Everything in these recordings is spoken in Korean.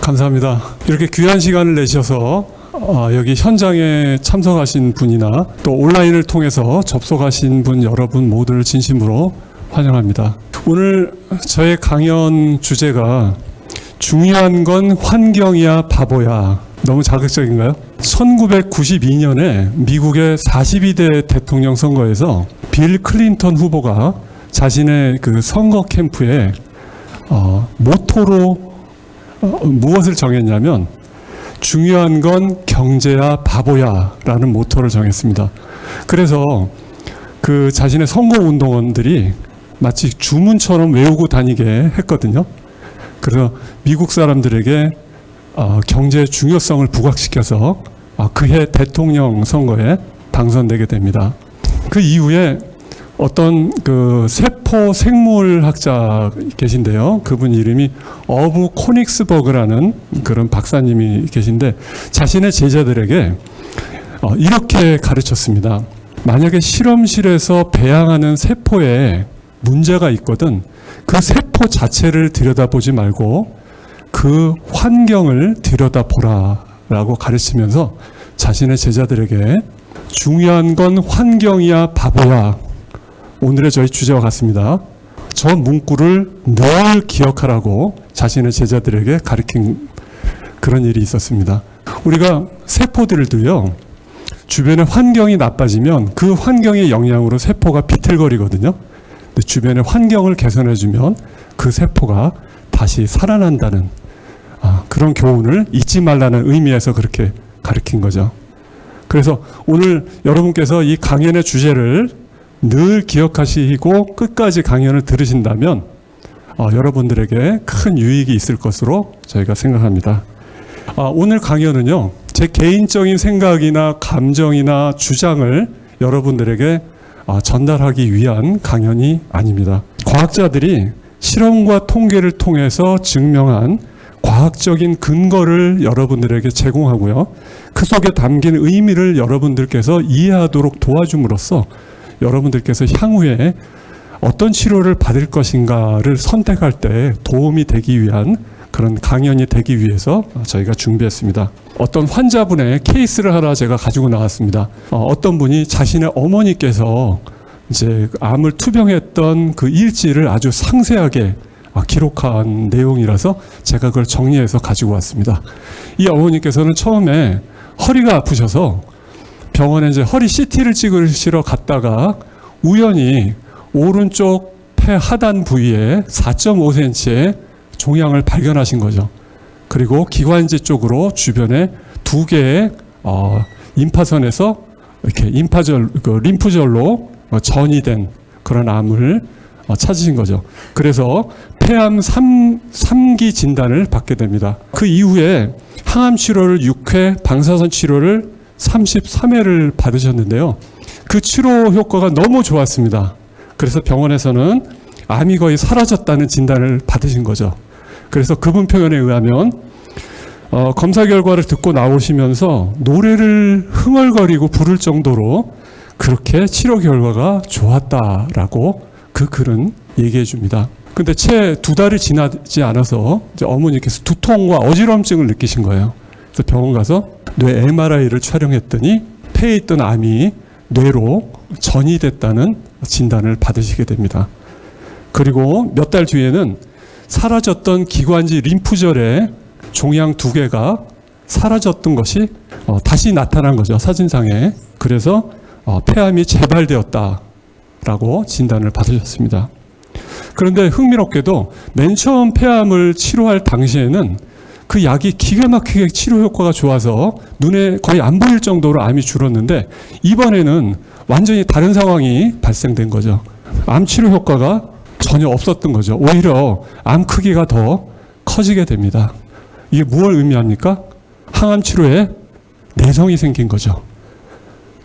감사합니다. 이렇게 귀한 시간을 내셔서 여기 현장에 참석하신 분이나 또 온라인을 통해서 접속하신 분 여러분 모두를 진심으로 환영합니다. 오늘 저의 강연 주제가 중요한 건 환경이야 바보야. 너무 자극적인가요? 1992년에 미국의 42대 대통령 선거에서 빌 클린턴 후보가 자신의 그 선거 캠프에 모토로 무엇을 정했냐면 중요한 건 경제야 바보야 라는 모토를 정했습니다. 그래서 그 자신의 선거 운동원들이 마치 주문처럼 외우고 다니게 했거든요. 그래서 미국 사람들에게 경제의 중요성을 부각시켜서 그해 대통령 선거에 당선되게 됩니다. 그 이후에 어떤 그 세포 생물학자 계신데요. 그분 이름이 어부 코닉스버그라는 그런 박사님이 계신데 자신의 제자들에게 이렇게 가르쳤습니다. 만약에 실험실에서 배양하는 세포에 문제가 있거든 그 세포 자체를 들여다보지 말고 그 환경을 들여다보라 라고 가르치면서 자신의 제자들에게 중요한 건 환경이야 바보야. 오늘의 저희 주제와 같습니다. 저 문구를 늘 기억하라고 자신의 제자들에게 가르친 그런 일이 있었습니다. 우리가 세포들도요, 주변의 환경이 나빠지면 그 환경의 영향으로 세포가 비틀거리거든요. 근데 주변의 환경을 개선해주면 그 세포가 다시 살아난다는 그런 교훈을 잊지 말라는 의미에서 그렇게 가르친 거죠. 그래서 오늘 여러분께서 이 강연의 주제를 늘 기억하시고 끝까지 강연을 들으신다면 여러분들에게 큰 유익이 있을 것으로 저희가 생각합니다. 오늘 강연은요, 제 개인적인 생각이나 감정이나 주장을 여러분들에게 전달하기 위한 강연이 아닙니다. 과학자들이 실험과 통계를 통해서 증명한 과학적인 근거를 여러분들에게 제공하고요. 그 속에 담긴 의미를 여러분들께서 이해하도록 도와줌으로써 여러분들께서 향후에 어떤 치료를 받을 것인가를 선택할 때 도움이 되기 위한 그런 강연이 되기 위해서 저희가 준비했습니다. 어떤 환자분의 케이스를 하나 제가 가지고 나왔습니다. 어떤 분이 자신의 어머니께서 이제 암을 투병했던 그 일지를 아주 상세하게 기록한 내용이라서 제가 그걸 정리해서 가지고 왔습니다. 이 어머니께서는 처음에 허리가 아프셔서 병원에 이제 허리 CT를 찍으시러 갔다가 우연히 오른쪽 폐 하단 부위에 4.5cm의 종양을 발견하신 거죠. 그리고 기관지 쪽으로 주변에 2개의 임파선에서 이렇게 림프절로 전이 된 그런 암을 찾으신 거죠. 그래서 폐암 3기 진단을 받게 됩니다. 그 이후에 항암 치료를 6회, 방사선 치료를 33회를 받으셨는데요. 그 치료 효과가 너무 좋았습니다. 그래서 병원에서는 암이 거의 사라졌다는 진단을 받으신 거죠. 그래서 그분 표현에 의하면 검사 결과를 듣고 나오시면서 노래를 흥얼거리고 부를 정도로 그렇게 치료 결과가 좋았다라고 그 글은 얘기해 줍니다. 근데 채 2달이 지나지 않아서 이제 어머니께서 두통과 어지럼증을 느끼신 거예요. 그래서 병원 가서 뇌 MRI를 촬영했더니 폐에 있던 암이 뇌로 전이 됐다는 진단을 받으시게 됩니다. 그리고 몇 달 뒤에는 사라졌던 기관지 림프절에 종양 2개가 사라졌던 것이 다시 나타난 거죠, 사진상에. 그래서 폐암이 재발되었다라고 진단을 받으셨습니다. 그런데 흥미롭게도 맨 처음 폐암을 치료할 당시에는 그 약이 기가 막히게 치료 효과가 좋아서 눈에 거의 안 보일 정도로 암이 줄었는데 이번에는 완전히 다른 상황이 발생된 거죠. 암 치료 효과가 전혀 없었던 거죠. 오히려 암 크기가 더 커지게 됩니다. 이게 무엇을 의미합니까? 항암 치료에 내성이 생긴 거죠.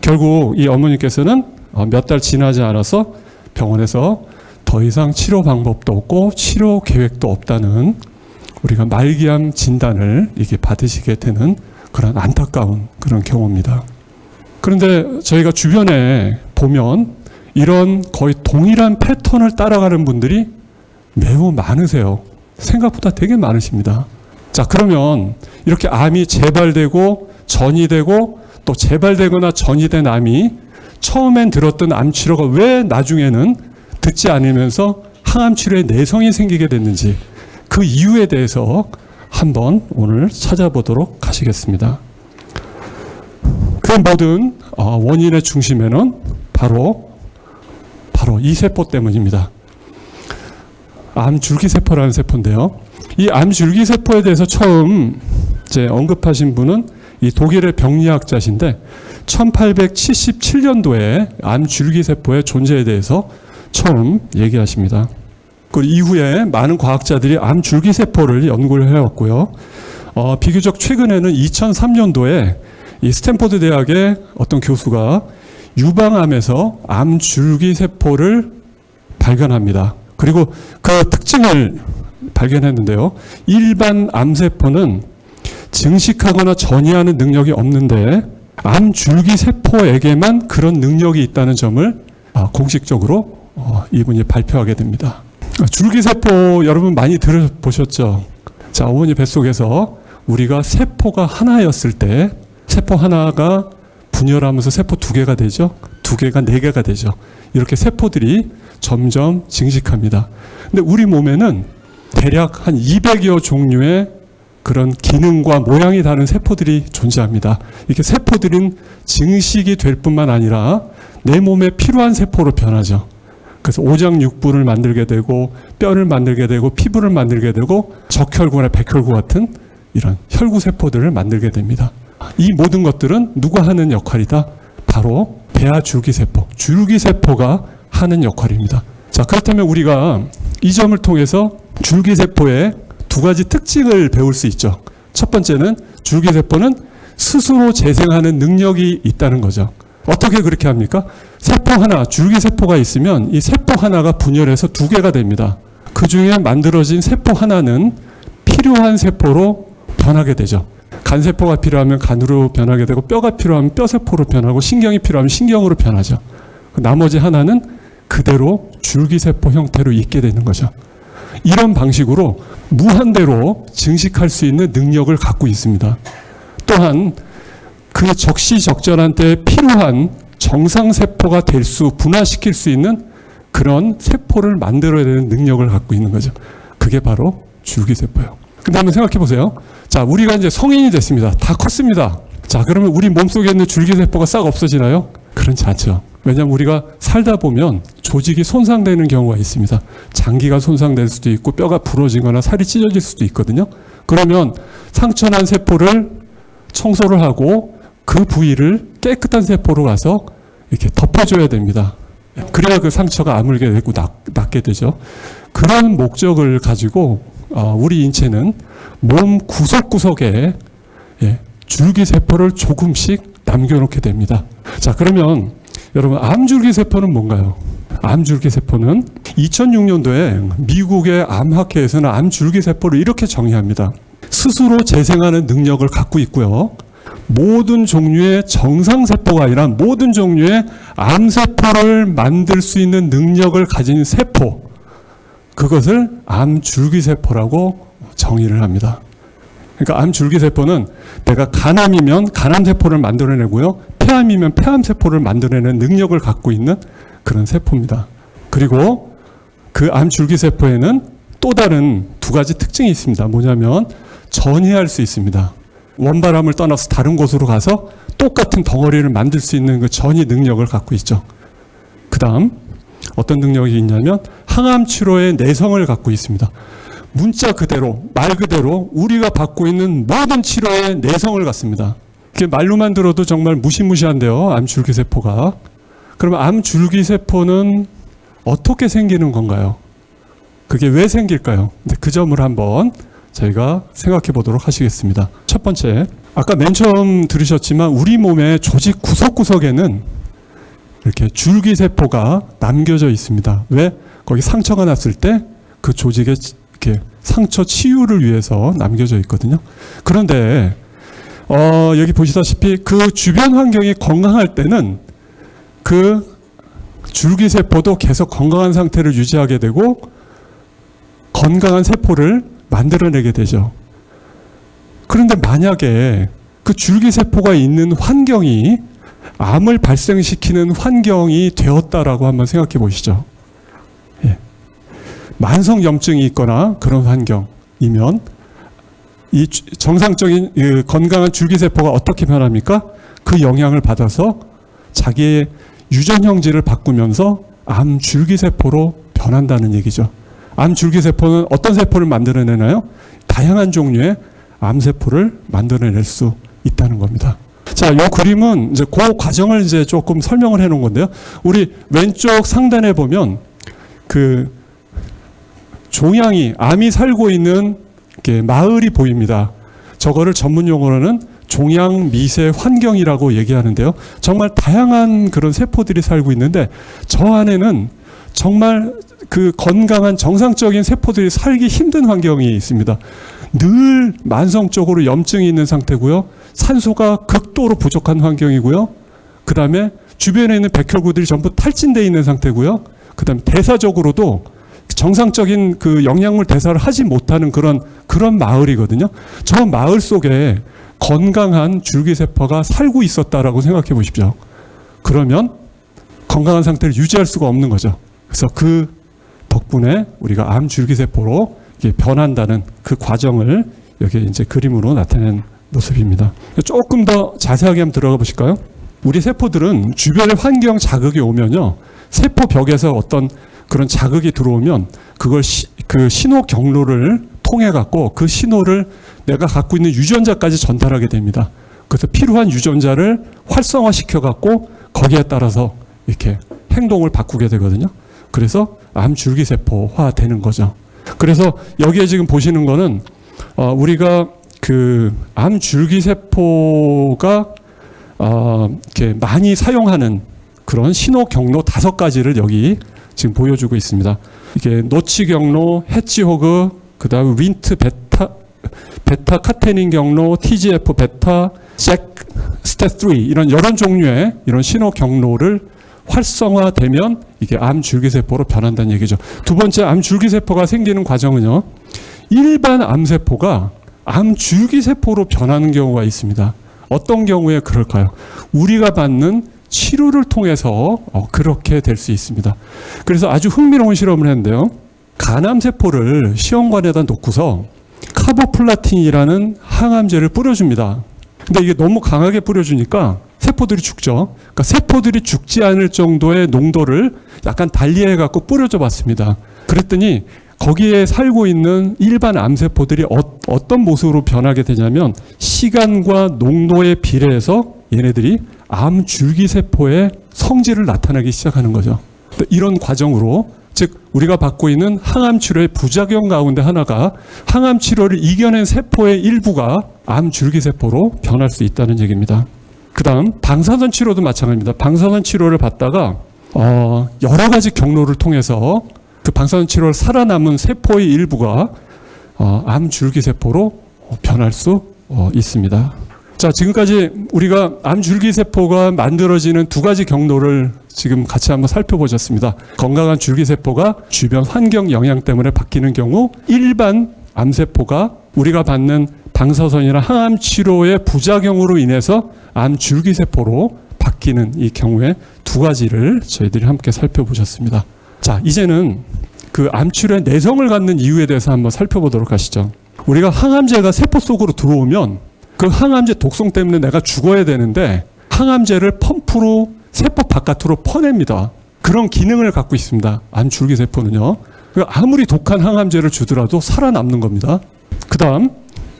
결국 이 어머니께서는 몇 달 지나지 않아서 병원에서 더 이상 치료 방법도 없고 치료 계획도 없다는 우리가 말기암 진단을 이게 받으시게 되는 그런 안타까운 그런 경우입니다. 그런데 저희가 주변에 보면 이런 거의 동일한 패턴을 따라가는 분들이 매우 많으세요. 생각보다 되게 많으십니다. 자, 그러면 이렇게 암이 재발되고 전이 되고 또 재발되거나 전이 된 암이 처음엔 들었던 암 치료가 왜 나중에는 듣지 않으면서 항암 치료에 내성이 생기게 됐는지 그 이유에 대해서 한번 오늘 찾아보도록 하시겠습니다. 그 모든 원인의 중심에는 바로 이 세포 때문입니다. 암줄기세포라는 세포인데요. 이 암줄기세포에 대해서 처음 언급하신 분은 이 독일의 병리학자신데 1877년도에 암줄기세포의 존재에 대해서 처음 얘기하십니다. 그 이후에 많은 과학자들이 암줄기세포를 연구를 해왔고요. 비교적 최근에는 2003년도에 이 스탠포드 대학의 어떤 교수가 유방암에서 암줄기세포를 발견합니다. 그리고 그 특징을 발견했는데요. 일반 암세포는 증식하거나 전이하는 능력이 없는데 암줄기세포에게만 그런 능력이 있다는 점을 공식적으로 이분이 발표하게 됩니다. 줄기세포 여러분 많이 들어보셨죠? 자, 어머니 뱃속에서 우리가 세포가 하나였을 때 세포 하나가 분열하면서 세포 두 개가 되죠. 두 개가 네 개가 되죠. 이렇게 세포들이 점점 증식합니다. 근데 우리 몸에는 대략 한 200여 종류의 그런 기능과 모양이 다른 세포들이 존재합니다. 이렇게 세포들은 증식이 될 뿐만 아니라 내 몸에 필요한 세포로 변하죠. 그래서 오장육부를 만들게 되고 뼈를 만들게 되고 피부를 만들게 되고 적혈구나 백혈구 같은 이런 혈구세포들을 만들게 됩니다. 이 모든 것들은 누가 하는 역할이다? 바로 배아줄기세포, 줄기세포가 하는 역할입니다. 자, 그렇다면 우리가 이 점을 통해서 줄기세포의 두 가지 특징을 배울 수 있죠. 첫 번째는 줄기세포는 스스로 재생하는 능력이 있다는 거죠. 어떻게 그렇게 합니까? 세포 하나, 줄기세포가 있으면 이 세포 하나가 분열해서 두 개가 됩니다. 그 중에 만들어진 세포 하나는 필요한 세포로 변하게 되죠. 간세포가 필요하면 간으로 변하게 되고 뼈가 필요하면 뼈세포로 변하고 신경이 필요하면 신경으로 변하죠. 나머지 하나는 그대로 줄기세포 형태로 있게 되는 거죠. 이런 방식으로 무한대로 증식할 수 있는 능력을 갖고 있습니다. 또한 그 적시적절한 때에 필요한 정상세포가 분화시킬 수 있는 그런 세포를 만들어야 되는 능력을 갖고 있는 거죠. 그게 바로 줄기세포예요. 근데 한번 생각해 보세요. 자, 우리가 이제 성인이 됐습니다. 다 컸습니다. 자, 그러면 우리 몸속에 있는 줄기세포가 싹 없어지나요? 그렇지 않죠. 왜냐하면 우리가 살다 보면 조직이 손상되는 경우가 있습니다. 장기가 손상될 수도 있고 뼈가 부러지거나 살이 찢어질 수도 있거든요. 그러면 상처난 세포를 청소를 하고 그 부위를 깨끗한 세포로 가서 이렇게 덮어줘야 됩니다. 그래야 그 상처가 아물게 되고 낫게 되죠. 그런 목적을 가지고 우리 인체는 몸 구석구석에 줄기세포를 조금씩 남겨놓게 됩니다. 자, 그러면 여러분 암줄기세포는 뭔가요? 암줄기세포는 2006년도에 미국의 암학회에서는 암줄기세포를 이렇게 정의합니다. 스스로 재생하는 능력을 갖고 있고요. 모든 종류의 정상세포가 아니라 모든 종류의 암세포를 만들 수 있는 능력을 가진 세포, 그것을 암줄기세포라고 정의를 합니다. 그러니까 암줄기세포는 내가 간암이면 간암세포를 만들어내고요. 폐암이면 폐암세포를 만들어내는 능력을 갖고 있는 그런 세포입니다. 그리고 그 암줄기세포에는 또 다른 두 가지 특징이 있습니다. 뭐냐면 전이할 수 있습니다. 원바람을 떠나서 다른 곳으로 가서 똑같은 덩어리를 만들 수 있는 그 전이 능력을 갖고 있죠. 그 다음 어떤 능력이 있냐면 항암 치료의 내성을 갖고 있습니다. 문자 그대로, 말 그대로 우리가 받고 있는 모든 치료의 내성을 갖습니다. 이게 말로만 들어도 정말 무시무시한데요. 암줄기세포가. 그러면 암줄기세포는 어떻게 생기는 건가요? 그게 왜 생길까요? 그 점을 한번 저희가 생각해 보도록 하시겠습니다. 첫 번째, 아까 맨 처음 들으셨지만 우리 몸의 조직 구석구석에는 이렇게 줄기세포가 남겨져 있습니다. 왜? 거기 상처가 났을 때 그 조직에 이렇게 상처 치유를 위해서 남겨져 있거든요. 그런데 여기 보시다시피 그 주변 환경이 건강할 때는 그 줄기세포도 계속 건강한 상태를 유지하게 되고 건강한 세포를 만들어내게 되죠. 그런데 만약에 그 줄기세포가 있는 환경이 암을 발생시키는 환경이 되었다라고 한번 생각해 보시죠. 예. 만성염증이 있거나 그런 환경이면 이 정상적인 건강한 줄기세포가 어떻게 변합니까? 그 영향을 받아서 자기의 유전형질을 바꾸면서 암 줄기세포로 변한다는 얘기죠. 암 줄기세포는 어떤 세포를 만들어내나요? 다양한 종류의 암세포를 만들어낼 수 있다는 겁니다. 자, 이 그림은 이제 그 과정을 이제 조금 설명을 해 놓은 건데요. 우리 왼쪽 상단에 보면 그 종양이, 암이 살고 있는 마을이 보입니다. 저거를 전문 용어로는 종양 미세 환경이라고 얘기하는데요. 정말 다양한 그런 세포들이 살고 있는데 저 안에는 정말 그 건강한 정상적인 세포들이 살기 힘든 환경이 있습니다. 늘 만성적으로 염증이 있는 상태고요. 산소가 극도로 부족한 환경이고요. 그 다음에 주변에 있는 백혈구들이 전부 탈진되어 있는 상태고요. 그 다음에 대사적으로도 정상적인 그 영양물 대사를 하지 못하는 그런 마을이거든요. 저 마을 속에 건강한 줄기세포가 살고 있었다라고 생각해 보십시오. 그러면 건강한 상태를 유지할 수가 없는 거죠. 그래서 그 덕분에 우리가 암 줄기세포로 변한다는 그 과정을 여기 이제 그림으로 나타낸 모습입니다. 조금 더 자세하게 한번 들어가 보실까요? 우리 세포들은 주변의 환경 자극이 오면요, 세포 벽에서 어떤 그런 자극이 들어오면 그걸 그 신호 경로를 통해 갖고 그 신호를 내가 갖고 있는 유전자까지 전달하게 됩니다. 그래서 필요한 유전자를 활성화시켜 갖고 거기에 따라서 이렇게 행동을 바꾸게 되거든요. 그래서 암 줄기세포화 되는 거죠. 그래서 여기에 지금 보시는 거는 우리가 그 암 줄기세포가 이렇게 많이 사용하는 그런 신호 경로 5가지를 여기 지금 보여주고 있습니다. 이게 노치 경로, 해치호그, 그 다음에 윈트 베타 카테닌 경로, TGF 베타, 잭 스탯3 이런 여러 종류의 이런 신호 경로를 활성화되면 이게 암 줄기세포로 변한다는 얘기죠. 두 번째, 암 줄기세포가 생기는 과정은요, 일반 암세포가 암 줄기세포로 변하는 경우가 있습니다. 어떤 경우에 그럴까요? 우리가 받는 치료를 통해서 그렇게 될 수 있습니다. 그래서 아주 흥미로운 실험을 했는데요. 간암세포를 시험관에다 놓고서 카보플라틴이라는 항암제를 뿌려줍니다. 근데 이게 너무 강하게 뿌려주니까 세포들이 죽죠. 그러니까 세포들이 죽지 않을 정도의 농도를 약간 달리해 갖고 뿌려줘 봤습니다. 그랬더니 거기에 살고 있는 일반 암세포들이 어떤 모습으로 변하게 되냐면 시간과 농도에 비례해서 얘네들이 암 줄기세포의 성질을 나타내기 시작하는 거죠. 이런 과정으로, 즉 우리가 받고 있는 항암 치료의 부작용 가운데 하나가 항암 치료를 이겨낸 세포의 일부가 암 줄기세포로 변할 수 있다는 얘기입니다. 그 다음 방사선 치료도 마찬가지입니다. 방사선 치료를 받다가 여러 가지 경로를 통해서 그 방사선 치료를 살아남은 세포의 일부가 암 줄기세포로 변할 수 있습니다. 자, 지금까지 우리가 암 줄기세포가 만들어지는 2가지 경로를 지금 같이 한번 살펴보셨습니다. 건강한 줄기세포가 주변 환경 영향 때문에 바뀌는 경우, 일반 암세포가 우리가 받는 방사선이나 항암 치료의 부작용으로 인해서 암 줄기세포로 바뀌는 이 경우에 2가지를 저희들이 함께 살펴보셨습니다. 자, 이제는 그 암 치료의 내성을 갖는 이유에 대해서 한번 살펴보도록 하시죠. 우리가 항암제가 세포 속으로 들어오면 그 항암제 독성 때문에 내가 죽어야 되는데 항암제를 펌프로 세포 바깥으로 퍼냅니다. 그런 기능을 갖고 있습니다. 암 줄기세포는요. 아무리 독한 항암제를 주더라도 살아남는 겁니다. 그 다음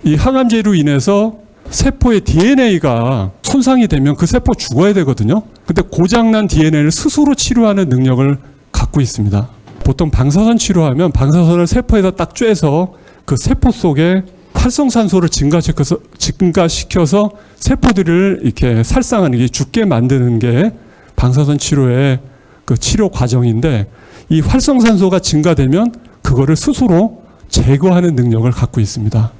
이 항암제로 인해서 세포의 DNA가 손상이 되면 그 세포 죽어야 되거든요. 근데 고장난 DNA를 스스로 치료하는 능력을 갖고 있습니다. 보통 방사선 치료하면 방사선을 세포에다 딱 쬐서 그 세포 속에 활성산소를 증가시켜서 세포들을 이렇게 살상하는 게, 죽게 만드는 게 방사선 치료의 그 치료 과정인데, 이 활성산소가 증가되면 그거를 스스로 제거하는 능력을 갖고 있습니다.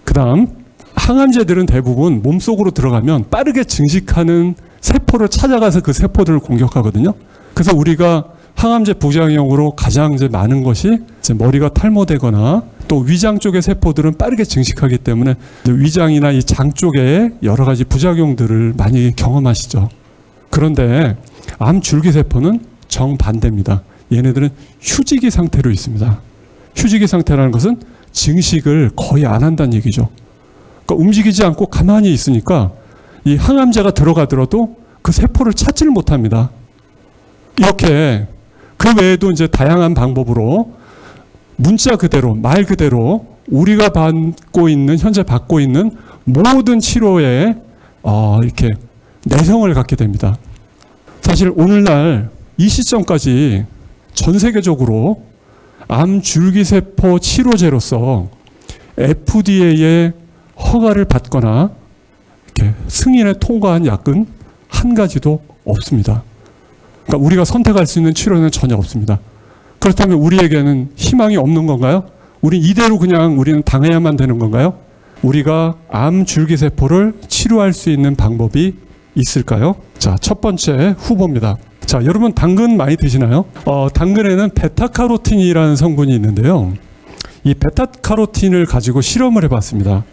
그 다음 항암제들은 대부분 몸속으로 들어가면 빠르게 증식하는 세포를 찾아가서 그 세포들을 공격하거든요. 그래서 우리가 항암제 부작용으로 가장 이제 많은 것이 이제 머리가 탈모되거나 또 위장 쪽의 세포들은 빠르게 증식하기 때문에 위장이나 이 장 쪽에 여러 가지 부작용들을 많이 경험하시죠. 그런데 암 줄기세포는 정반대입니다. 얘네들은 휴지기 상태로 있습니다. 휴지기 상태라는 것은 증식을 거의 안 한다는 얘기죠. 그러니까 움직이지 않고 가만히 있으니까 이 항암제가 들어가더라도 그 세포를 찾지를 못합니다. 이렇게 그 외에도 이제 다양한 방법으로 문자 그대로, 말 그대로 우리가 현재 받고 있는 모든 치료에 이렇게 내성을 갖게 됩니다. 사실 오늘날 이 시점까지 전 세계적으로 암 줄기세포 치료제로서 FDA의 허가를 받거나 이렇게 승인에 통과한 약은 한 가지도 없습니다. 그러니까 우리가 선택할 수 있는 치료는 전혀 없습니다. 그렇다면 우리에게는 희망이 없는 건가요? 이대로 그냥 우리는 당해야만 되는 건가요? 우리가 암 줄기세포를 치료할 수 있는 방법이 있을까요? 자, 첫 번째 후보입니다. 자, 여러분 당근 많이 드시나요? 당근에는 베타카로틴이라는 성분이 있는데요. 이 베타카로틴을 가지고 실험을 해봤습니다.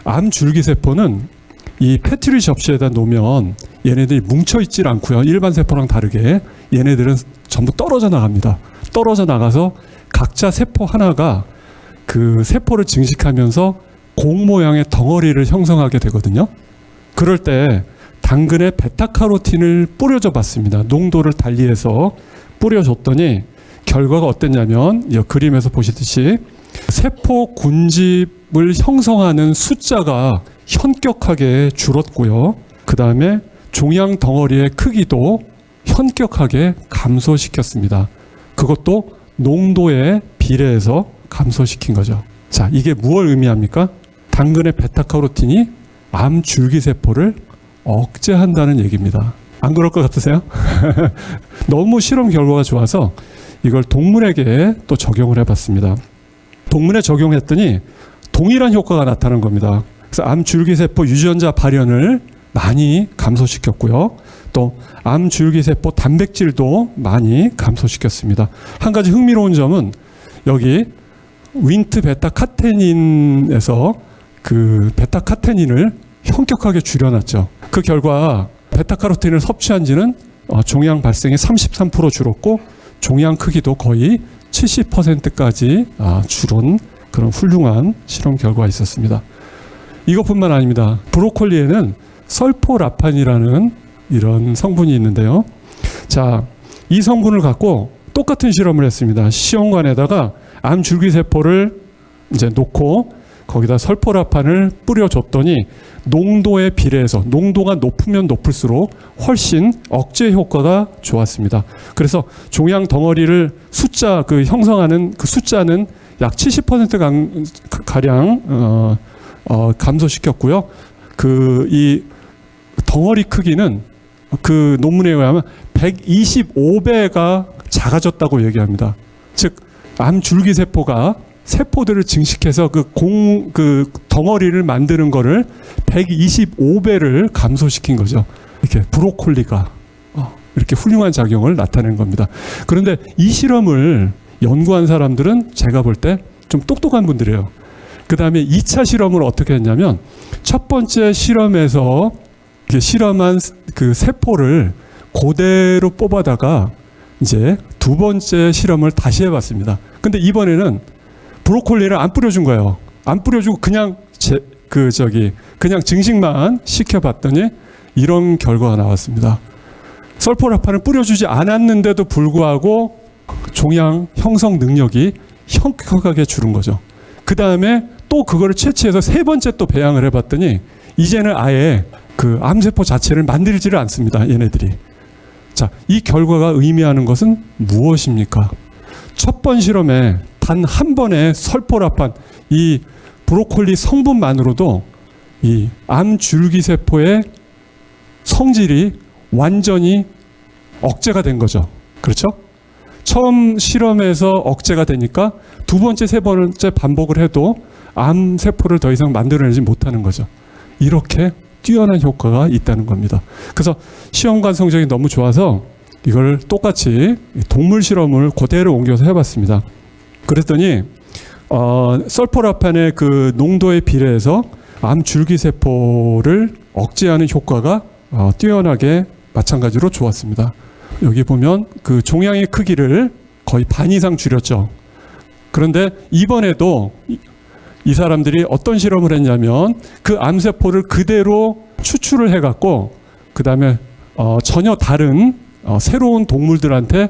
암 줄기세포는 이 페트리 접시에다 놓으면 얘네들이 뭉쳐있질 않고요. 일반 세포랑 다르게 얘네들은 전부 떨어져 나갑니다. 떨어져 나가서 각자 세포 하나가 그 세포를 증식하면서 공 모양의 덩어리를 형성하게 되거든요. 그럴 때 당근에 베타카로틴을 뿌려줘 봤습니다. 농도를 달리해서 뿌려줬더니 결과가 어땠냐면 이 그림에서 보시듯이 세포 군집을 형성하는 숫자가 현격하게 줄었고요. 그 다음에 종양 덩어리의 크기도 현격하게 감소시켰습니다. 그것도 농도에 비례해서 감소시킨 거죠. 자, 이게 무엇을 의미합니까? 당근의 베타카로틴이 암 줄기세포를 억제한다는 얘기입니다. 안 그럴 것 같으세요? 너무 실험 결과가 좋아서 이걸 동물에게 또 적용을 해봤습니다. 동물에 적용했더니 동일한 효과가 나타난 겁니다. 그래서 암 줄기세포 유전자 발현을 많이 감소시켰고요. 또 암 줄기세포 단백질도 많이 감소시켰습니다. 한 가지 흥미로운 점은 여기 윈트 베타카테닌에서 그 베타카테닌을 현격하게 줄여놨죠. 그 결과 베타카로틴을 섭취한 지는 종양 발생이 33% 줄었고 종양 크기도 거의 70%까지 줄은 그런 훌륭한 실험 결과가 있었습니다. 이것뿐만 아닙니다. 브로콜리에는 설포라판이라는 이런 성분이 있는데요. 자, 이 성분을 갖고 똑같은 실험을 했습니다. 시험관에다가 암 줄기세포를 이제 놓고 거기다 설포라판을 뿌려줬더니 농도에 비례해서 농도가 높으면 높을수록 훨씬 억제 효과가 좋았습니다. 그래서 종양 덩어리를 형성하는 그 숫자는 약 70% 가량 감소시켰고요. 이 덩어리 크기는 그 논문에 의하면 125배가 작아졌다고 얘기합니다. 즉, 암 줄기세포가 세포들을 증식해서 그 덩어리를 만드는 거를 125배를 감소시킨 거죠. 이렇게 브로콜리가 이렇게 훌륭한 작용을 나타낸 겁니다. 그런데 이 실험을 연구한 사람들은 제가 볼 때 좀 똑똑한 분들이에요. 그 다음에 2차 실험을 어떻게 했냐면 첫 번째 실험에서 실험한 그 세포를 그대로 뽑아다가 이제 두 번째 실험을 다시 해봤습니다. 근데 이번에는 브로콜리를 안 뿌려준 거예요. 안 뿌려주고 그냥 그냥 증식만 시켜봤더니 이런 결과가 나왔습니다. 설포라판을 뿌려주지 않았는데도 불구하고 종양 형성 능력이 현격하게 줄은 거죠. 그 다음에 또 그거를 채취해서 세 번째 또 배양을 해봤더니 이제는 아예 그 암세포 자체를 만들지를 않습니다. 얘네들이. 자, 이 결과가 의미하는 것은 무엇입니까? 첫 번 실험에 단 한 번의 설포라판, 이 브로콜리 성분만으로도 이 암 줄기세포의 성질이 완전히 억제가 된 거죠. 그렇죠? 처음 실험에서 억제가 되니까 두 번째, 세 번째 반복을 해도 암세포를 더 이상 만들어내지 못하는 거죠. 이렇게 뛰어난 효과가 있다는 겁니다. 그래서 시험관 성적이 너무 좋아서 이걸 똑같이 동물 실험을 그대로 옮겨서 해봤습니다. 그랬더니 설포라판의 그 농도에 비례해서 암 줄기세포를 억제하는 효과가 뛰어나게 마찬가지로 좋았습니다. 여기 보면 그 종양의 크기를 거의 반 이상 줄였죠. 그런데 이번에도 이 사람들이 어떤 실험을 했냐면 그 암세포를 그대로 추출을 해갖고 그 다음에 전혀 다른 새로운 동물들한테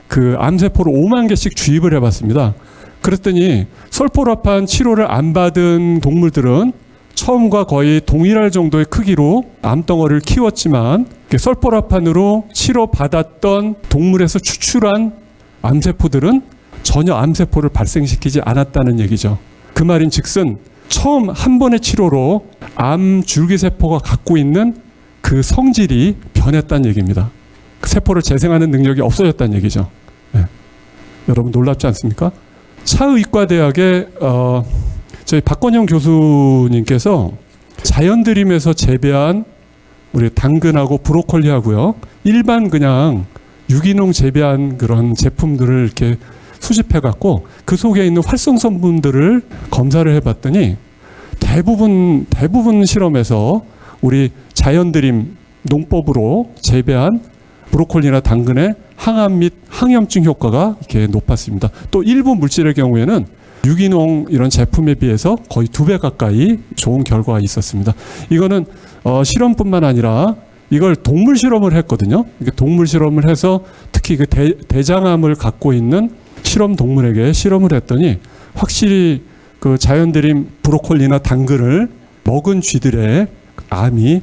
그 암세포를 5만 개씩 주입을 해봤습니다. 그랬더니 설포라판 치료를 안 받은 동물들은 처음과 거의 동일할 정도의 크기로 암덩어리를 키웠지만 설포라판으로 치료받았던 동물에서 추출한 암세포들은 전혀 암세포를 발생시키지 않았다는 얘기죠. 그 말인 즉슨 처음 한 번의 치료로 암 줄기세포가 갖고 있는 그 성질이 변했다는 얘기입니다. 그 세포를 재생하는 능력이 없어졌다는 얘기죠. 네. 여러분 놀랍지 않습니까? 차의과대학의 저희 박건영 교수님께서 자연드림에서 재배한 우리 당근하고 브로콜리하고요, 일반 그냥 유기농 재배한 그런 제품들을 이렇게 수집해갖고 그 속에 있는 활성 성분들을 검사를 해봤더니 대부분 실험에서 우리 자연드림 농법으로 재배한 브로콜리나 당근의 항암 및 항염증 효과가 이렇게 높았습니다. 또 일부 물질의 경우에는 유기농 이런 제품에 비해서 거의 2배 가까이 좋은 결과가 있었습니다. 이거는 실험뿐만 아니라 이걸 동물 실험을 했거든요. 동물 실험을 해서 특히 그 대장암을 갖고 있는 실험 동물에게 실험을 했더니 확실히 그 자연드림 브로콜리나 당근을 먹은 쥐들의 암이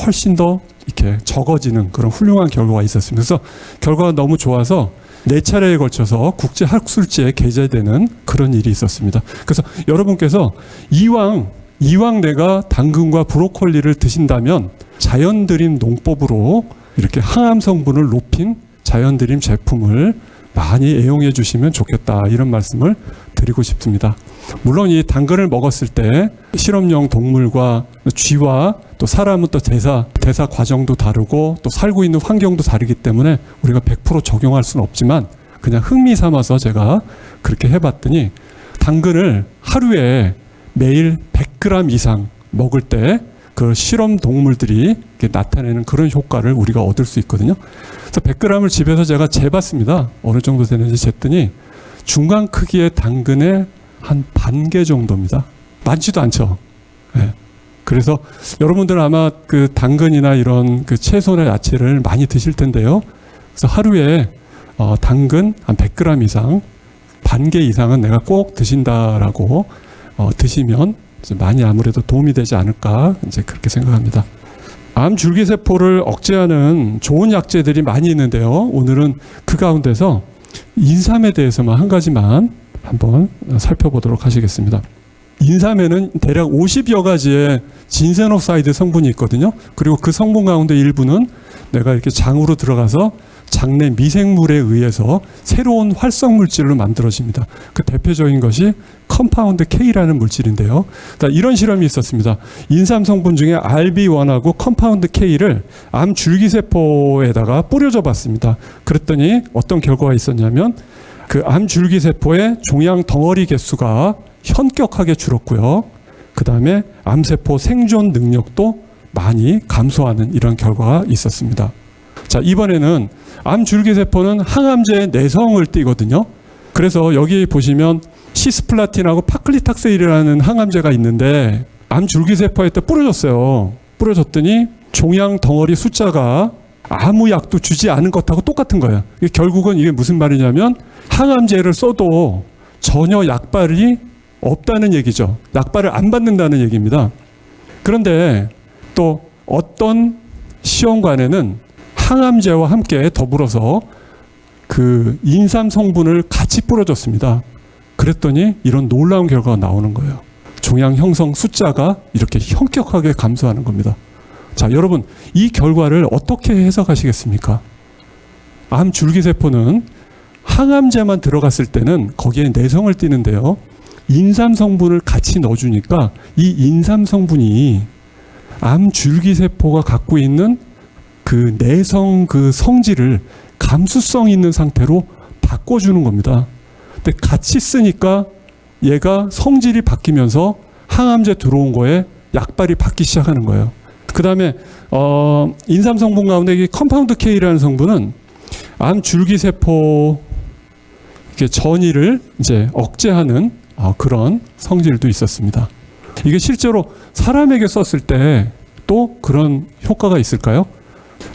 훨씬 더 이렇게 적어지는 그런 훌륭한 결과가 있었습니다. 그래서 결과가 너무 좋아서 4차례에 걸쳐서 국제학술지에 게재되는 그런 일이 있었습니다. 그래서 여러분께서 이왕 내가 당근과 브로콜리를 드신다면 자연드림 농법으로 이렇게 항암 성분을 높인 자연드림 제품을 많이 애용해 주시면 좋겠다, 이런 말씀을 드리고 싶습니다. 물론 이 당근을 먹었을 때 실험용 동물과 쥐와 또 사람은 또 대사 과정도 다르고 또 살고 있는 환경도 다르기 때문에 우리가 100% 적용할 수는 없지만 그냥 흥미 삼아서 제가 그렇게 해봤더니 당근을 하루에 매일 100g 이상 먹을 때 그 실험 동물들이 나타내는 그런 효과를 우리가 얻을 수 있거든요. 그래서 100g을 집에서 제가 재봤습니다. 어느 정도 되는지 쟀더니 중간 크기의 당근의 한 반 개 정도입니다. 많지도 않죠. 네. 그래서 여러분들은 아마 그 당근이나 이런 그 채소나 야채를 많이 드실 텐데요. 그래서 하루에 당근 한 100g 이상, 반 개 이상은 내가 꼭 드신다라고 드시면 이제 많이 아무래도 도움이 되지 않을까 이제 그렇게 생각합니다. 암 줄기세포를 억제하는 좋은 약재들이 많이 있는데요. 오늘은 그 가운데서 인삼에 대해서만 한 가지만 한번 살펴보도록 하시겠습니다. 인삼에는 대략 50여 가지의 진세노사이드 성분이 있거든요. 그리고 그 성분 가운데 일부는 내가 이렇게 장으로 들어가서 장내 미생물에 의해서 새로운 활성 물질로 만들어집니다. 그 대표적인 것이 컴파운드 K라는 물질인데요. 이런 실험이 있었습니다. 인삼 성분 중에 RB1하고 컴파운드 K를 암 줄기세포에다가 뿌려줘 봤습니다. 그랬더니 어떤 결과가 있었냐면 그 암 줄기세포의 종양 덩어리 개수가 현격하게 줄었고요. 그 다음에 암세포 생존 능력도 많이 감소하는 이런 결과가 있었습니다. 자, 이번에는 암 줄기세포는 항암제의 내성을 띠거든요. 그래서 여기 보시면 시스플라틴하고 파클리탁세일이라는 항암제가 있는데 암 줄기세포에 또 뿌려줬어요. 뿌려줬더니 종양 덩어리 숫자가 아무 약도 주지 않은 것하고 똑같은 거예요. 결국은 이게 무슨 말이냐면 항암제를 써도 전혀 약발이 없다는 얘기죠. 약발을 안 받는다는 얘기입니다. 그런데 또 어떤 시험관에는 항암제와 함께 더불어서 그 인삼 성분을 같이 뿌려줬습니다. 그랬더니 이런 놀라운 결과가 나오는 거예요. 종양 형성 숫자가 이렇게 현격하게 감소하는 겁니다. 자, 여러분, 이 결과를 어떻게 해석하시겠습니까? 암 줄기세포는 항암제만 들어갔을 때는 거기에 내성을 띠는데요. 인삼 성분을 같이 넣어주니까 이 인삼 성분이 암 줄기세포가 갖고 있는 그 내성 그 성질을 감수성 있는 상태로 바꿔주는 겁니다. 근데 같이 쓰니까 얘가 성질이 바뀌면서 항암제 들어온 거에 약발이 받기 시작하는 거예요. 그 다음에 인삼 성분 가운데 이 컴파운드 K라는 성분은 암 줄기세포 전이를 이제 억제하는 그런 성질도 있었습니다. 이게 실제로 사람에게 썼을 때 또 그런 효과가 있을까요?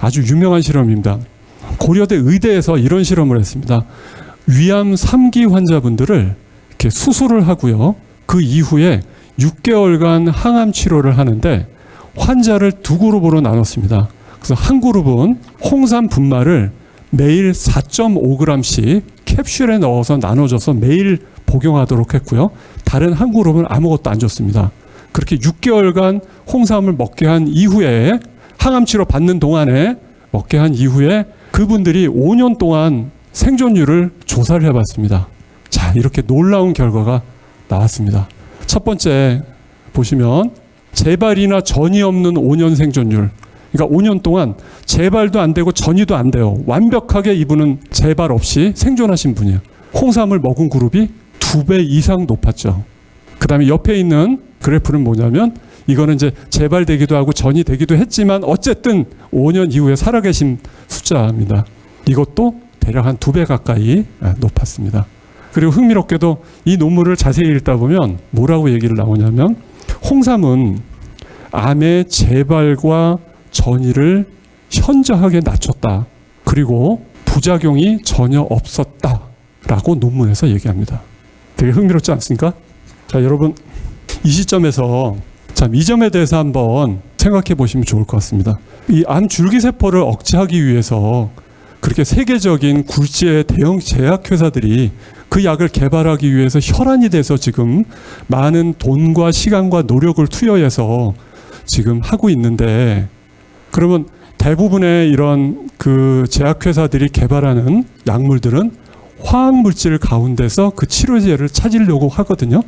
아주 유명한 실험입니다. 고려대 의대에서 이런 실험을 했습니다. 위암 3기 환자분들을 이렇게 수술을 하고요. 그 이후에 6개월간 항암 치료를 하는데 환자를 두 그룹으로 나눴습니다. 그래서 한 그룹은 홍삼 분말을 매일 4.5g씩 캡슐에 넣어서 나눠줘서 매일 복용하도록 했고요. 다른 한 그룹은 아무것도 안 줬습니다. 그렇게 6개월간 홍삼을 먹게 한 이후에 항암 치료 받는 동안에 먹게 한 이후에 그분들이 5년 동안 생존율을 조사를 해봤습니다. 자, 이렇게 놀라운 결과가 나왔습니다. 첫 번째 보시면 재발이나 전이 없는 5년 생존율. 그러니까 5년 동안 재발도 안 되고 전이도 안 돼요. 완벽하게 이분은 재발 없이 생존하신 분이에요. 홍삼을 먹은 그룹이 2배 이상 높았죠. 그 다음에 옆에 있는 그래프는 뭐냐면 이거는 이제 재발되기도 하고 전이 되기도 했지만 어쨌든 5년 이후에 살아계신 숫자입니다. 이것도 대략 한 2배 가까이 높았습니다. 그리고 흥미롭게도 이 논문을 자세히 읽다 보면 뭐라고 얘기를 나오냐면 홍삼은 암의 재발과 전이를 현저하게 낮췄다. 그리고 부작용이 전혀 없었다라고 논문에서 얘기합니다. 되게 흥미롭지 않습니까? 자, 여러분 이 시점에서 참 이 점에 대해서 한번 생각해 보시면 좋을 것 같습니다. 이 암 줄기세포를 억제하기 위해서 그렇게 세계적인 굴지의 대형 제약회사들이 그 약을 개발하기 위해서 혈안이 돼서 지금 많은 돈과 시간과 노력을 투여해서 지금 하고 있는데, 그러면 대부분의 이런 그 제약회사들이 개발하는 약물들은 화학물질 가운데서 그 치료제를 찾으려고 하거든요.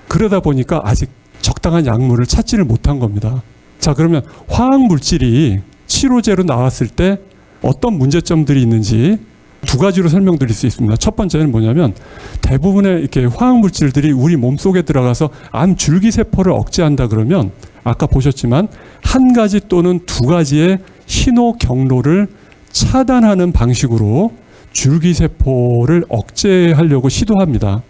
그러다 보니까 아직 적당한 약물을 찾지를 못한 겁니다. 자, 그러면 화학물질이 치료제로 나왔을 때 어떤 문제점들이 있는지 두 가지로 설명드릴 수 있습니다. 첫 번째는 뭐냐면 대부분의 이렇게 화학물질들이 우리 몸속에 들어가서 암 줄기세포를 억제한다 그러면 아까 보셨지만 한 가지 또는 두 가지의 신호 경로를 차단하는 방식으로 줄기세포를 억제하려고 시도합니다.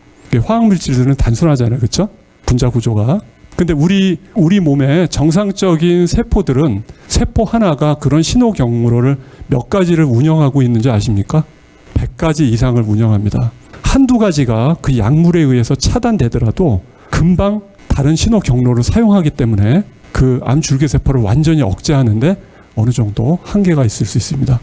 화학물질들은 단순하잖아요. 그렇죠? 분자 구조가. 근데 우리 몸의 정상적인 세포들은 세포 하나가 그런 신호 경로를 몇 가지를 운영하고 있는지 아십니까? 100가지 이상을 운영합니다. 한두 가지가 그 약물에 의해서 차단되더라도 금방 다른 신호 경로를 사용하기 때문에 그 암 줄기세포를 완전히 억제하는데 어느 정도 한계가 있을 수 있습니다.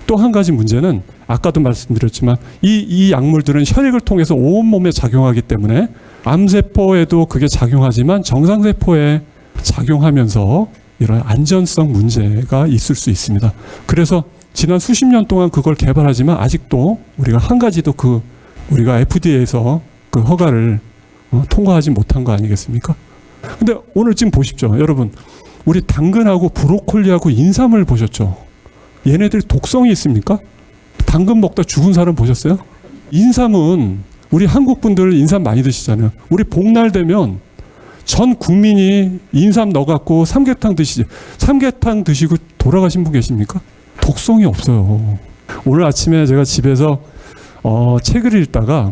또 한 가지 문제는 아까도 말씀드렸지만 이 약물들은 혈액을 통해서 온몸에 작용하기 때문에 암세포에도 그게 작용하지만 정상세포에 작용하면서 이런 안전성 문제가 있을 수 있습니다. 그래서 지난 수십 년 동안 그걸 개발하지만 아직도 우리가 한 가지도 우리가 FDA에서 그 허가를 통과하지 못한 거 아니겠습니까? 근데 오늘 지금 보십시오. 여러분, 우리 당근하고 브로콜리하고 인삼을 보셨죠? 얘네들이 독성이 있습니까? 당근 먹다 죽은 사람 보셨어요? 인삼은 우리 한국 분들 인삼 많이 드시잖아요. 우리 복날 되면 전 국민이 인삼 넣어갖고 삼계탕 드시죠. 삼계탕 드시고 돌아가신 분 계십니까? 독성이 없어요. 오늘 아침에 제가 집에서 책을 읽다가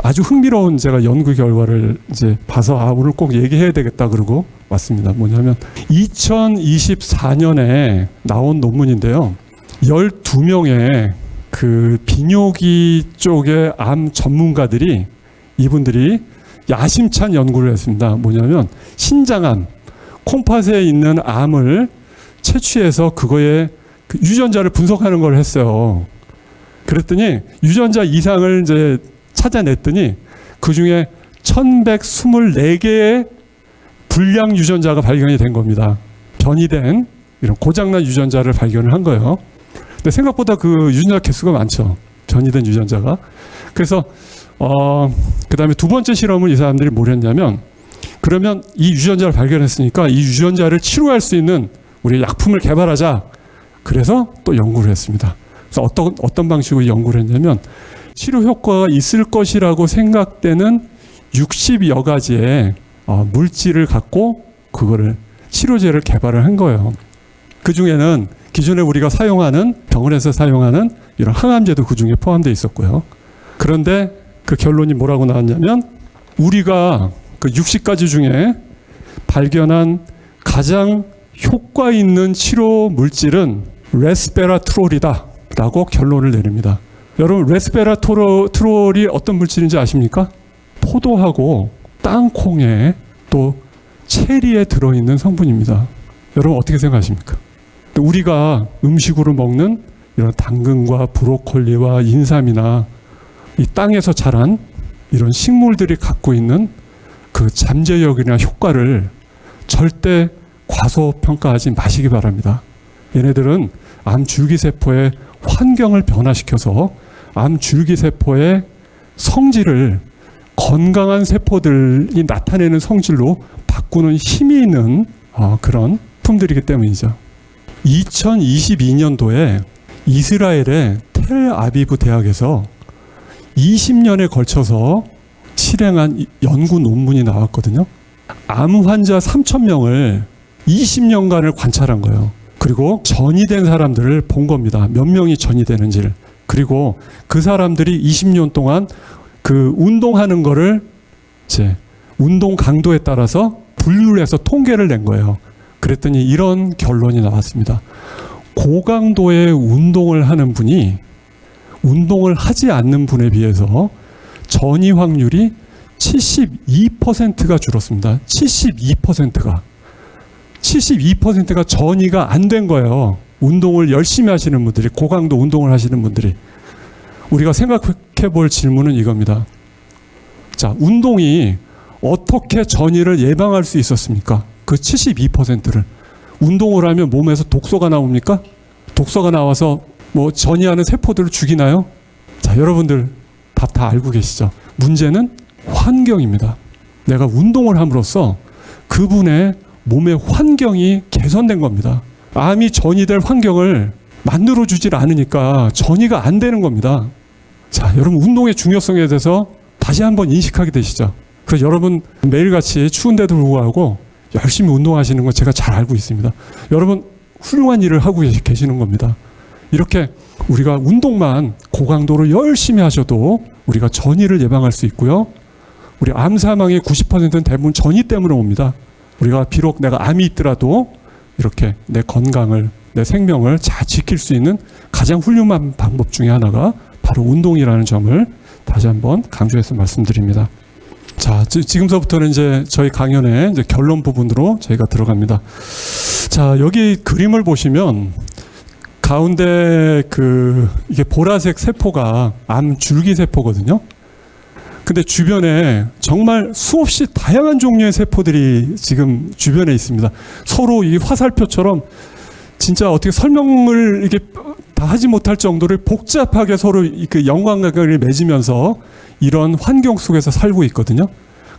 아주 흥미로운 제가 연구 결과를 이제 봐서 오늘 꼭 얘기해야 되겠다 그러고 왔습니다. 뭐냐면 2024년에 나온 논문인데요. 12명의 그 비뇨기 쪽의 암 전문가들이 이분들이 야심찬 연구를 했습니다. 뭐냐면 신장암, 콩팥에 있는 암을 채취해서 그거에 그 유전자를 분석하는 걸 했어요. 그랬더니 유전자 이상을 이제 찾아냈더니 그 중에 1124개의 불량 유전자가 발견이 된 겁니다. 변이된 이런 고장난 유전자를 발견을 한 거예요. 근데 생각보다 그 유전자 개수가 많죠. 변이된 유전자가. 그래서 그 다음에 두 번째 실험을 이 사람들이 뭘 했냐면, 그러면 이 유전자를 발견했으니까 이 유전자를 치료할 수 있는 우리 약품을 개발하자. 그래서 또 연구를 했습니다. 그래서 어떤 방식으로 연구를 했냐면 치료 효과가 있을 것이라고 생각되는 60여 가지의 물질을 갖고 그거를 치료제를 개발을 한 거예요. 그 중에는 기존에 우리가 사용하는 병원에서 사용하는 이런 항암제도 그 중에 포함되어 있었고요. 그런데 그 결론이 뭐라고 나왔냐면 우리가 그 60가지 중에 발견한 가장 효과 있는 치료 물질은 레스베라트롤이다 라고 결론을 내립니다. 여러분 레스베라트롤이 어떤 물질인지 아십니까? 포도하고 땅콩에 또 체리에 들어있는 성분입니다. 여러분 어떻게 생각하십니까? 우리가 음식으로 먹는 이런 당근과 브로콜리와 인삼이나 이 땅에서 자란 이런 식물들이 갖고 있는 그 잠재력이나 효과를 절대 과소평가하지 마시기 바랍니다. 얘네들은 암 줄기세포의 환경을 변화시켜서 암 줄기세포의 성질을 건강한 세포들이 나타내는 성질로 바꾸는 힘이 있는 그런 품들이기 때문이죠. 2022년도에 이스라엘의 텔아비브 대학에서 20년에 걸쳐서 실행한 연구 논문이 나왔거든요. 암 환자 3,000명을 20년간을 관찰한 거예요. 그리고 전이된 사람들을 본 겁니다. 몇 명이 전이되는지를. 그리고 그 사람들이 20년 동안 그 운동하는 거를 이제 운동 강도에 따라서 분류를 해서 통계를 낸 거예요. 그랬더니 이런 결론이 나왔습니다. 고강도의 운동을 하는 분이 운동을 하지 않는 분에 비해서 전이 확률이 72%가 줄었습니다. 72%가 전이가 안 된 거예요. 운동을 열심히 하시는 분들이, 고강도 운동을 하시는 분들이. 우리가 생각해 볼 질문은 이겁니다. 자, 운동이 어떻게 전이를 예방할 수 있었습니까? 그 72%를. 운동을 하면 몸에서 독소가 나옵니까? 독소가 나와서 뭐 전이하는 세포들을 죽이나요? 자, 여러분들 답 다 알고 계시죠? 문제는 환경입니다. 내가 운동을 함으로써 그분의 몸의 환경이 개선된 겁니다. 암이 전이될 환경을 만들어주질 않으니까 전이가 안 되는 겁니다. 자, 여러분 운동의 중요성에 대해서 다시 한번 인식하게 되시죠? 그래서 여러분 매일같이 추운데도 불구하고 열심히 운동하시는 건 제가 잘 알고 있습니다. 여러분 훌륭한 일을 하고 계시는 겁니다. 이렇게 우리가 운동만 고강도로 열심히 하셔도 우리가 전이를 예방할 수 있고요. 우리 암 사망의 90%는 대부분 전이 때문에 옵니다. 우리가 비록 내가 암이 있더라도 이렇게 내 건강을, 내 생명을 잘 지킬 수 있는 가장 훌륭한 방법 중에 하나가 바로 운동이라는 점을 다시 한번 강조해서 말씀드립니다. 자, 지금서부터는 이제 저희 강연의 이제 결론 부분으로 저희가 들어갑니다. 자, 여기 그림을 보시면 가운데 이게 보라색 세포가 암 줄기세포거든요. 근데 주변에 정말 수없이 다양한 종류의 세포들이 지금 주변에 있습니다. 서로 이 화살표처럼 진짜 어떻게 설명을 이게 다 하지 못할 정도로 복잡하게 서로 그 연관관계를 맺으면서 이런 환경 속에서 살고 있거든요.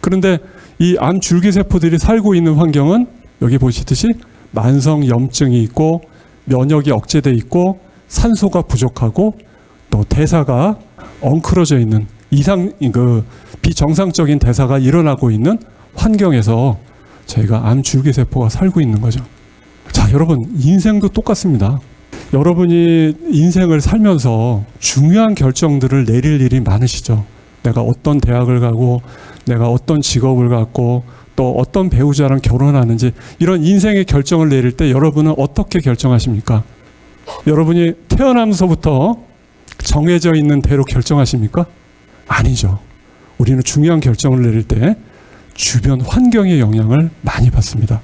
그런데 이 암 줄기세포들이 살고 있는 환경은 여기 보시듯이 만성 염증이 있고 면역이 억제돼 있고 산소가 부족하고 또 대사가 엉클어져 있는 비정상적인 대사가 일어나고 있는 환경에서 저희가 암 줄기세포가 살고 있는 거죠. 자, 여러분 인생도 똑같습니다. 여러분이 인생을 살면서 중요한 결정들을 내릴 일이 많으시죠. 내가 어떤 대학을 가고 내가 어떤 직업을 갖고 또 어떤 배우자랑 결혼하는지 이런 인생의 결정을 내릴 때 여러분은 어떻게 결정하십니까? 여러분이 태어나면서부터 정해져 있는 대로 결정하십니까? 아니죠. 우리는 중요한 결정을 내릴 때 주변 환경의 영향을 많이 받습니다.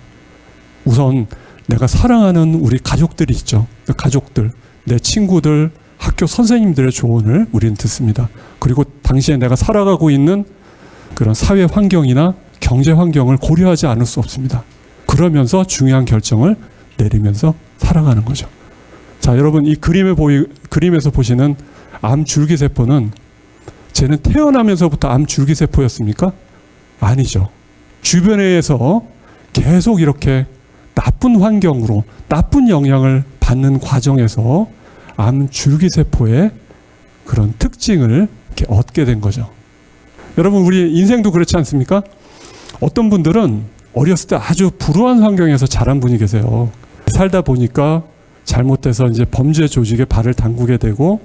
우선 내가 사랑하는 우리 가족들이 있죠. 그 가족들, 내 친구들, 학교 선생님들의 조언을 우리는 듣습니다. 그리고 당시에 내가 살아가고 있는 그런 사회 환경이나 경제 환경을 고려하지 않을 수 없습니다. 그러면서 중요한 결정을 내리면서 살아가는 거죠. 자, 여러분 이 그림에서 보시는 암 줄기세포는 쟤는 태어나면서부터 암 줄기세포였습니까? 아니죠. 주변에서 계속 이렇게 나쁜 환경으로 나쁜 영향을 받는 과정에서 암 줄기세포의 그런 특징을 이렇게 얻게 된 거죠. 여러분 우리 인생도 그렇지 않습니까? 어떤 분들은 어렸을 때 아주 불우한 환경에서 자란 분이 계세요. 살다 보니까 잘못돼서 이제 범죄 조직에 발을 담그게 되고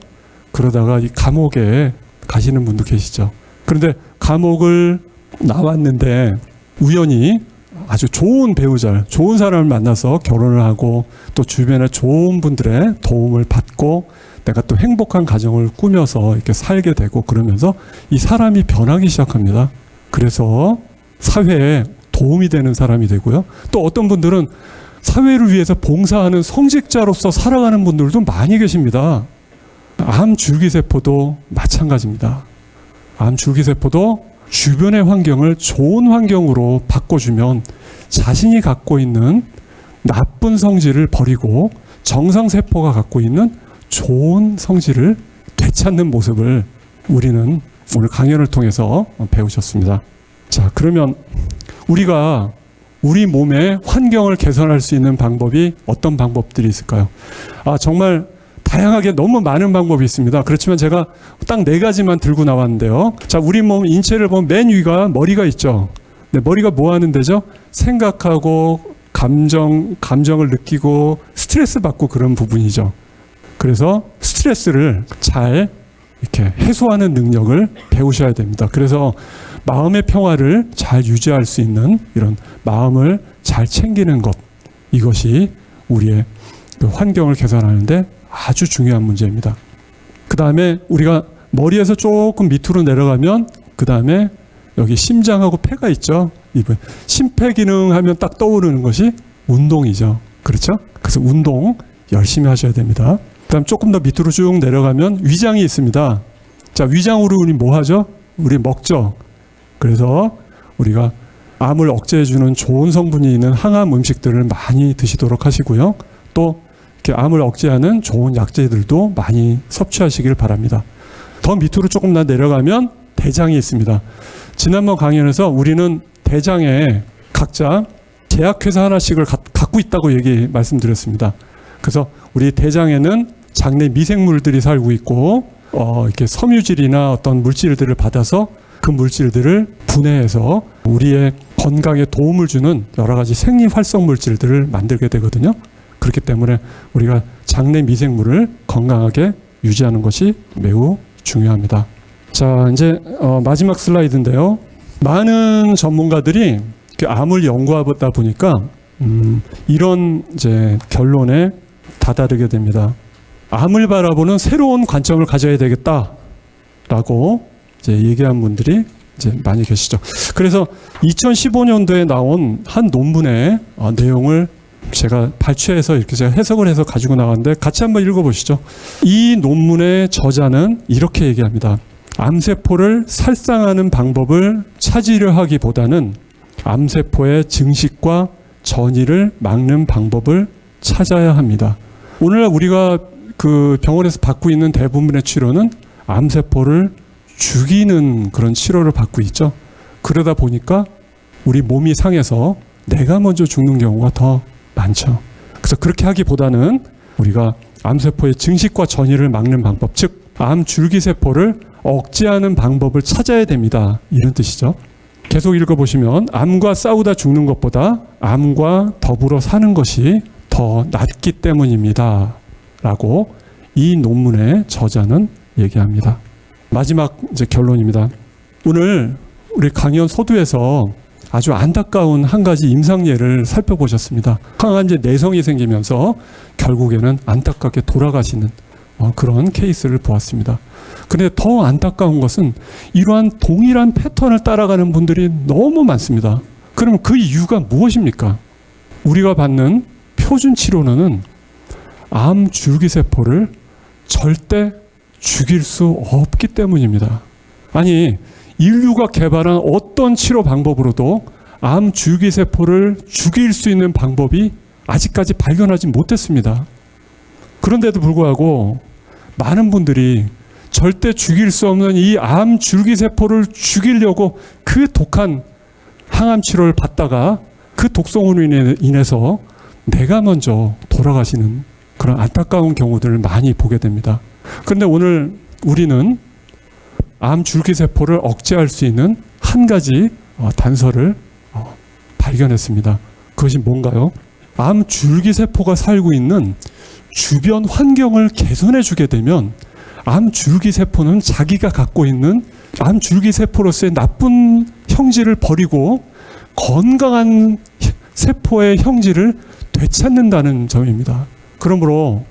그러다가 이 감옥에 가시는 분도 계시죠. 그런데 감옥을 나왔는데 우연히 아주 좋은 배우자, 좋은 사람을 만나서 결혼을 하고 또 주변에 좋은 분들의 도움을 받고 내가 또 행복한 가정을 꾸며서 이렇게 살게 되고 그러면서 이 사람이 변하기 시작합니다. 그래서 사회에 도움이 되는 사람이 되고요. 또 어떤 분들은 사회를 위해서 봉사하는 성직자로서 살아가는 분들도 많이 계십니다. 암 줄기세포도 마찬가지입니다. 암 줄기세포도 주변의 환경을 좋은 환경으로 바꿔주면 자신이 갖고 있는 나쁜 성질을 버리고 정상세포가 갖고 있는 좋은 성질을 되찾는 모습을 우리는 오늘 강연을 통해서 배우셨습니다. 자, 그러면 우리가 우리 몸의 환경을 개선할 수 있는 방법이 어떤 방법들이 있을까요? 정말 다양하게 너무 많은 방법이 있습니다. 그렇지만 제가 딱 4가지만 들고 나왔는데요. 자, 우리 몸 인체를 보면 맨 위가 머리가 있죠. 네, 머리가 뭐 하는 데죠? 생각하고 감정을 느끼고 스트레스 받고 그런 부분이죠. 그래서 스트레스를 잘 이렇게 해소하는 능력을 배우셔야 됩니다. 그래서 마음의 평화를 잘 유지할 수 있는 이런 마음을 잘 챙기는 것, 이것이 우리의 그 환경을 개선하는데 아주 중요한 문제입니다. 그 다음에 우리가 머리에서 조금 밑으로 내려가면 그 다음에 여기 심장하고 폐가 있죠. 이분 심폐기능 하면 딱 떠오르는 것이 운동이죠. 그렇죠? 그래서 운동 열심히 하셔야 됩니다. 그 다음 조금 더 밑으로 쭉 내려가면 위장이 있습니다. 자, 위장으로 우리 뭐 하죠? 우리 먹죠. 그래서 우리가 암을 억제해주는 좋은 성분이 있는 항암 음식들을 많이 드시도록 하시고요. 또 이렇게 암을 억제하는 좋은 약재들도 많이 섭취하시길 바랍니다. 더 밑으로 조금 더 내려가면 대장이 있습니다. 지난번 강연에서 우리는 대장에 각자 제약회사 하나씩을 갖고 있다고 말씀드렸습니다. 그래서 우리 대장에는 장내 미생물들이 살고 있고 이렇게 섬유질이나 어떤 물질들을 받아서 그 물질들을 분해해서 우리의 건강에 도움을 주는 여러 가지 생리활성 물질들을 만들게 되거든요. 그렇기 때문에 우리가 장내 미생물을 건강하게 유지하는 것이 매우 중요합니다. 자, 이제 마지막 슬라이드인데요. 많은 전문가들이 암을 연구하다 보니까 이런 이제 결론에 다다르게 됩니다. 암을 바라보는 새로운 관점을 가져야 되겠다라고 이제 얘기한 분들이 이제 많이 계시죠. 그래서 2015년도에 나온 한 논문의 내용을 제가 발췌해서 이렇게 제가 해석을 해서 가지고 나왔는데 같이 한번 읽어보시죠. 이 논문의 저자는 이렇게 얘기합니다. 암세포를 살상하는 방법을 찾으려 하기보다는 암세포의 증식과 전이를 막는 방법을 찾아야 합니다. 오늘날 우리가 그 병원에서 받고 있는 대부분의 치료는 암세포를 죽이는 그런 치료를 받고 있죠. 그러다 보니까 우리 몸이 상해서 내가 먼저 죽는 경우가 더 많죠. 그래서 그렇게 하기보다는 우리가 암세포의 증식과 전이를 막는 방법, 즉 암 줄기세포를 억제하는 방법을 찾아야 됩니다. 이런 뜻이죠. 계속 읽어보시면 암과 싸우다 죽는 것보다 암과 더불어 사는 것이 더 낫기 때문입니다. 라고 이 논문의 저자는 얘기합니다. 마지막 이제 결론입니다. 오늘 우리 강연 서두에서 아주 안타까운 한 가지 임상예를 살펴보셨습니다. 항암제 내성이 생기면서 결국에는 안타깝게 돌아가시는 그런 케이스를 보았습니다. 그런데 더 안타까운 것은 이러한 동일한 패턴을 따라가는 분들이 너무 많습니다. 그럼 그 이유가 무엇입니까? 우리가 받는 표준 치료는 암 줄기세포를 절대 죽일 수 없기 때문입니다. 아니, 인류가 개발한 어떤 치료 방법으로도 암 줄기세포를 죽일 수 있는 방법이 아직까지 발견하지 못했습니다. 그런데도 불구하고 많은 분들이 절대 죽일 수 없는 이 암 줄기세포를 죽이려고 그 독한 항암 치료를 받다가 그 독성으로 인해서 내가 먼저 돌아가시는 그런 안타까운 경우들을 많이 보게 됩니다. 그런데 오늘 우리는 암 줄기세포를 억제할 수 있는 한 가지 단서를 발견했습니다. 그것이 뭔가요? 암 줄기세포가 살고 있는 주변 환경을 개선해 주게 되면 암 줄기세포는 자기가 갖고 있는 암 줄기세포로서의 나쁜 형질을 버리고 건강한 세포의 형질을 되찾는다는 점입니다. 그러므로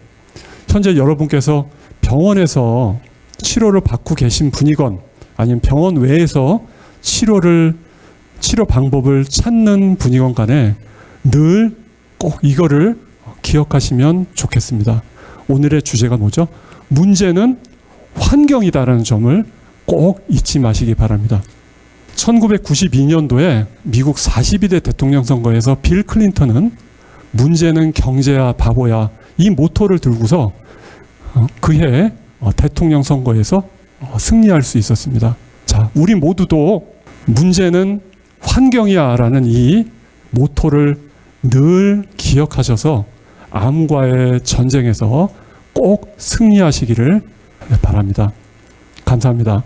현재 여러분께서 병원에서 치료를 받고 계신 분이건 아니면 병원 외에서 치료 방법을 찾는 분이건 간에 늘 꼭 이거를 기억하시면 좋겠습니다. 오늘의 주제가 뭐죠? 문제는 환경이다라는 점을 꼭 잊지 마시기 바랍니다. 1992년도에 미국 42대 대통령 선거에서 빌 클린턴은 문제는 경제야 바보야 이 모토를 들고서 그해 대통령 선거에서 승리할 수 있었습니다. 자, 우리 모두도 문제는 환경이야 라는 이 모토를 늘 기억하셔서 암과의 전쟁에서 꼭 승리하시기를 바랍니다. 감사합니다.